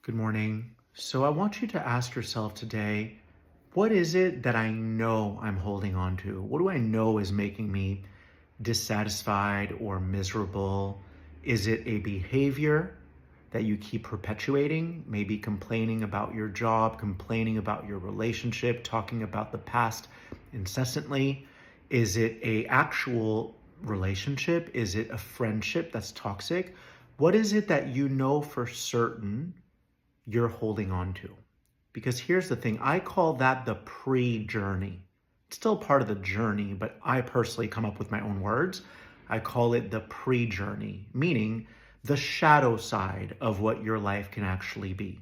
Good morning. So I want you to ask yourself today, what is it that I know I'm holding on to? What do I know is making me dissatisfied or miserable? Is it a behavior that you keep perpetuating? Maybe complaining about your job, complaining about your relationship, talking about the past incessantly? Is it a actual relationship? Is it a friendship that's toxic? What is it that you know for certain you're holding on to? Because here's the thing, I call that the pre-journey. It's still part of the journey, but I personally come up with my own words. I call it the pre-journey, meaning the shadow side of what your life can actually be.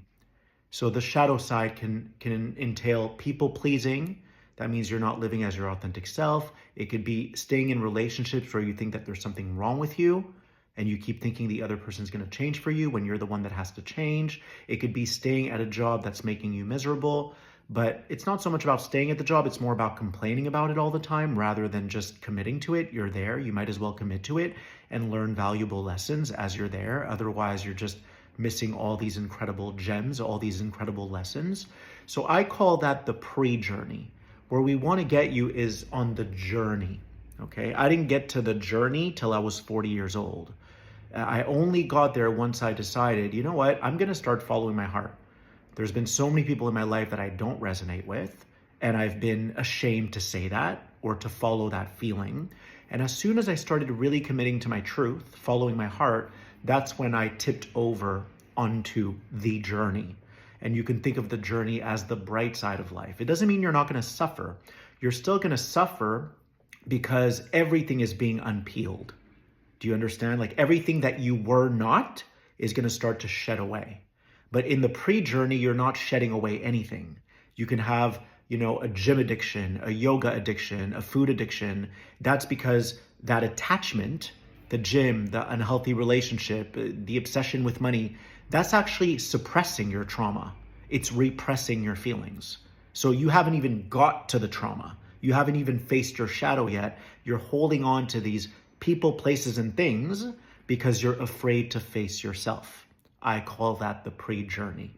So the shadow side can entail people pleasing. That means you're not living as your authentic self. It could be staying in relationships where you think that there's something wrong with you and you keep thinking the other person's going to change for you when you're the one that has to change. It could be staying at a job that's making you miserable, but it's not so much about staying at the job, it's more about complaining about it all the time rather than just committing to it. You're there, you might as well commit to it and learn valuable lessons as you're there. Otherwise, you're just missing all these incredible gems, all these incredible lessons. So I call that the pre-journey. Where we want to get you is on the journey. Okay, I didn't get to the journey till I was 40 years old. I only got there once I decided, you know what, I'm going to start following my heart. There's been so many people in my life that I don't resonate with, and I've been ashamed to say that or to follow that feeling. And as soon as I started really committing to my truth, following my heart, that's when I tipped over onto the journey. And you can think of the journey as the bright side of life. It doesn't mean you're not going to suffer. You're still going to suffer because everything is being unpeeled. Do you understand? Like everything that you were not is going to start to shed away. But in the pre-journey, you're not shedding away anything. You can have, a gym addiction, a yoga addiction, a food addiction. That's because that attachment, the gym, the unhealthy relationship, the obsession with money, that's actually suppressing your trauma. It's repressing your feelings. So you haven't even got to the trauma. You haven't even faced your shadow yet. You're holding on to these people, places, and things because you're afraid to face yourself. I call that the pre-journey.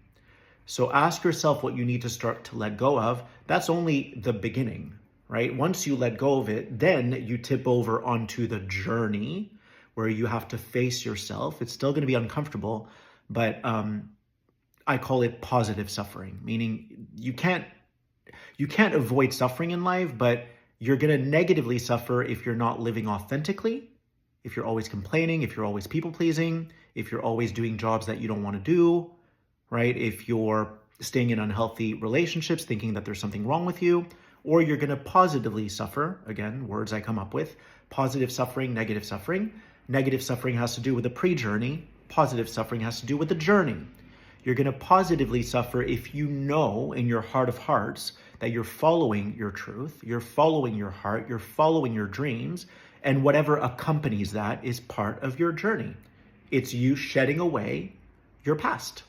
So ask yourself what you need to start to let go of. That's only the beginning, right? Once you let go of it, then you tip over onto the journey where you have to face yourself. It's still going to be uncomfortable, but I call it positive suffering, meaning you can't avoid suffering in life, but you're going to negatively suffer if you're not living authentically, if you're always complaining, if you're always people pleasing, if you're always doing jobs that you don't want to do, right? If you're staying in unhealthy relationships, thinking that there's something wrong with you, or you're going to positively suffer. Again, words I come up with: positive suffering, negative suffering. Negative suffering has to do with the pre-journey. Positive suffering has to do with the journey. You're going to positively suffer if you know in your heart of hearts that you're following your truth, you're following your heart, you're following your dreams, and whatever accompanies that is part of your journey. It's you shedding away your past.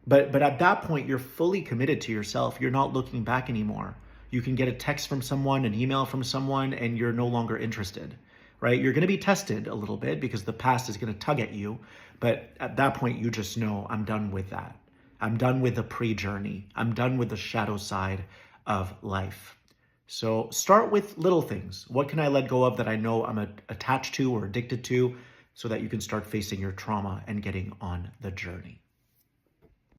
But at that point, you're fully committed to yourself. You're not looking back anymore. You can get a text from someone, an email from someone, and you're no longer interested, right? You're going to be tested a little bit because the past is going to tug at you. But at that point, you just know, I'm done with that. I'm done with the pre-journey. I'm done with the shadow side of life. So start with little things. What can I let go of that I know I'm attached to or addicted to, so that you can start facing your trauma and getting on the journey?